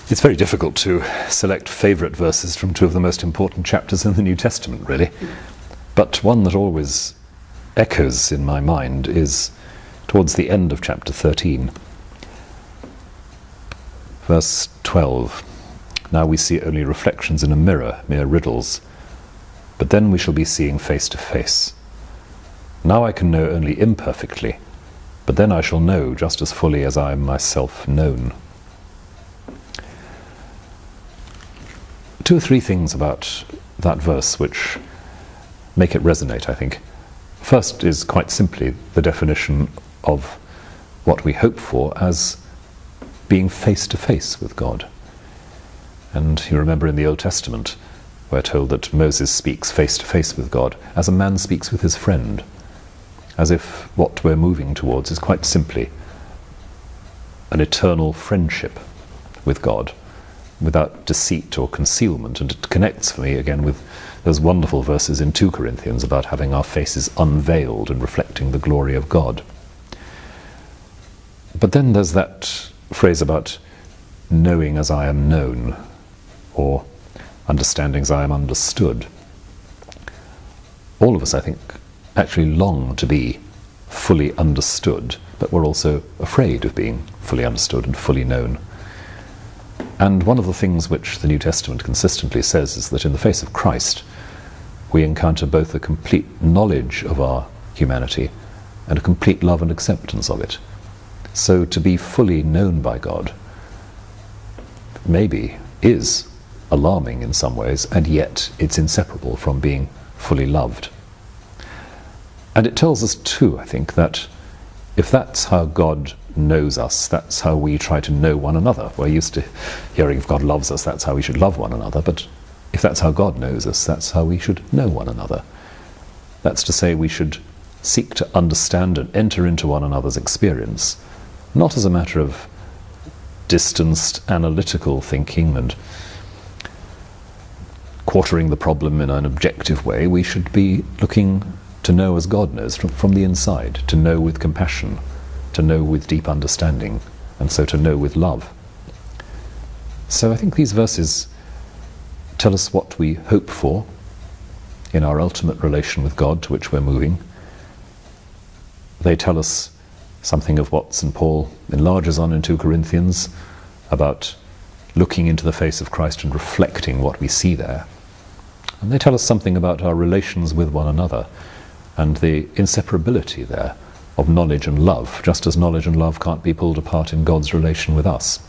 It's very difficult to select favourite verses from two of the most important chapters in the New Testament, really. But one that always echoes in my mind is towards the end of chapter 13. Verse 12. Now we see only reflections in a mirror, mere riddles. But then we shall be seeing face to face. Now I can know only imperfectly, but then I shall know just as fully as I am myself known. Two or three things about that verse which make it resonate, I think. First is quite simply the definition of what we hope for as being face to face with God. And you remember in the Old Testament, we're told that Moses speaks face to face with God as a man speaks with his friend, as if what we're moving towards is quite simply an eternal friendship with God, without deceit or concealment. And it connects for me again with those wonderful verses in 2 Corinthians about having our faces unveiled and reflecting the glory of God. But then there's that phrase about knowing as I am known, or understanding as I am understood. All of us, I think, actually long to be fully understood, but we're also afraid of being fully understood and fully known. And one of the things which the New Testament consistently says is that in the face of Christ, we encounter both a complete knowledge of our humanity and a complete love and acceptance of it. So to be fully known by God maybe is alarming in some ways, and yet it's inseparable from being fully loved. And it tells us too, I think, that if that's how God knows us, that's how we try to know one another. We're used to hearing if God loves us, that's how we should love one another, but if that's how God knows us, that's how we should know one another. That's to say, we should seek to understand and enter into one another's experience, not as a matter of distanced analytical thinking and quartering the problem in an objective way. We should be looking to know as God knows, from the inside, to know with compassion, to know with deep understanding, and so to know with love. So I think these verses tell us what we hope for in our ultimate relation with God, to which we're moving. They tell us something of what St. Paul enlarges on in 2 Corinthians, about looking into the face of Christ and reflecting what we see there. And they tell us something about our relations with one another, and the inseparability there of knowledge and love, just as knowledge and love can't be pulled apart in God's relation with us.